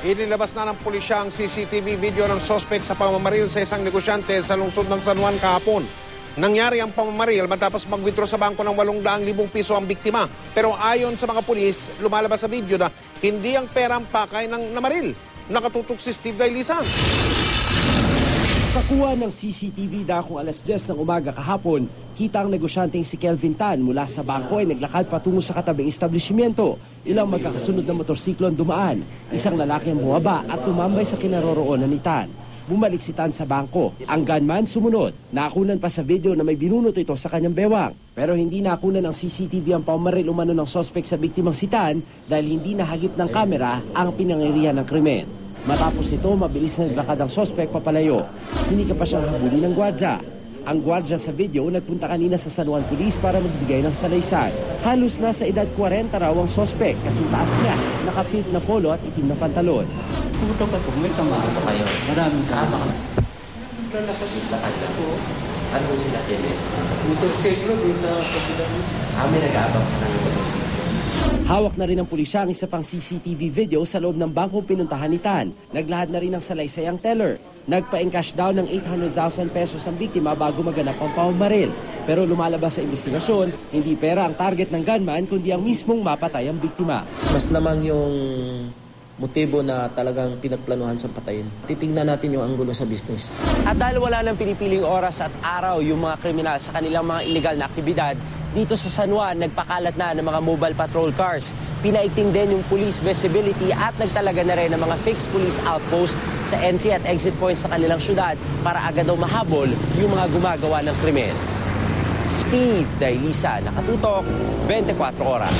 Inilabas na ng pulisya ang CCTV video ng suspect sa pamamaril sa isang negosyante sa lungsod ng San Juan kahapon. Nangyari ang pamamaril matapos mag-withdraw sa bangko ng 800,000 piso ang biktima. Pero ayon sa mga pulis, lumalabas sa video na hindi ang pera ang pakay ng namaril. Nakatutok si Steve Dailisan. Sa kuha ng CCTV dakong alas 10 ng umaga kahapon, kita ang negosyanteng si Kelvin Tan mula sa bangko ay naglakad patungo sa katabing establishmento. Ilang magkakasunod na motorsiklo ang dumaan. Isang lalaki ang bumaba at tumambay sa kinaroroonan ni Tan. Bumalik si Tan sa bangko. Ang gunman sumunod. Nakunan pa sa video na may binunot ito sa kanyang bewang. Pero hindi nakunan ng CCTV ang pamamaril umano ng sospek sa biktimang si Tan dahil hindi nahagip ng kamera ang pinangyarihan ng krimen. Matapos ito, mabilis na naglakad ang sospek papalayo. Sinika pa siyang habulin ng gwardya. Ang gwardya sa video nagpunta kanina sa San Juan Police para magbigay ng salaysay. Halos nasa edad 40 raw ang sospek kasing taas niya, nakapink na polo at itim na pantalon. Pumunta ka kung may kamalo pa kayo. Maraming kamalo. Ito nakasilakad na po. Ano sila tinig? Motorsiklo doon sa kapitan. May nag-aabang sa kanyang motorsiklo. Hawak na rin ng pulisya ang isa pang CCTV video sa loob ng bangkong pinuntahan ni Tan. Naglahad na rin ng salaysay ang teller. Nagpa-encash down ng 800,000 pesos ang biktima bago maganap ang pamamaril. Pero lumalabas sa investigasyon, hindi pera ang target ng gunman kundi ang mismong mapatay ang biktima. Mas lamang yung motibo na talagang pinagplanuhan sa patayin. Titingnan natin yung anggulo sa business. At dahil wala nang pinipiling oras at araw yung mga kriminal sa kanilang mga illegal na aktibidad, dito sa San Juan, nagpakalat na ng mga mobile patrol cars. Pinaigting din yung police visibility at nagtalaga na rin ng mga fixed police outpost sa entry at exit points sa kanilang syudad para agad daw mahabol yung mga gumagawa ng krimen. Steve Dailisa, nakatutok, 24 oras.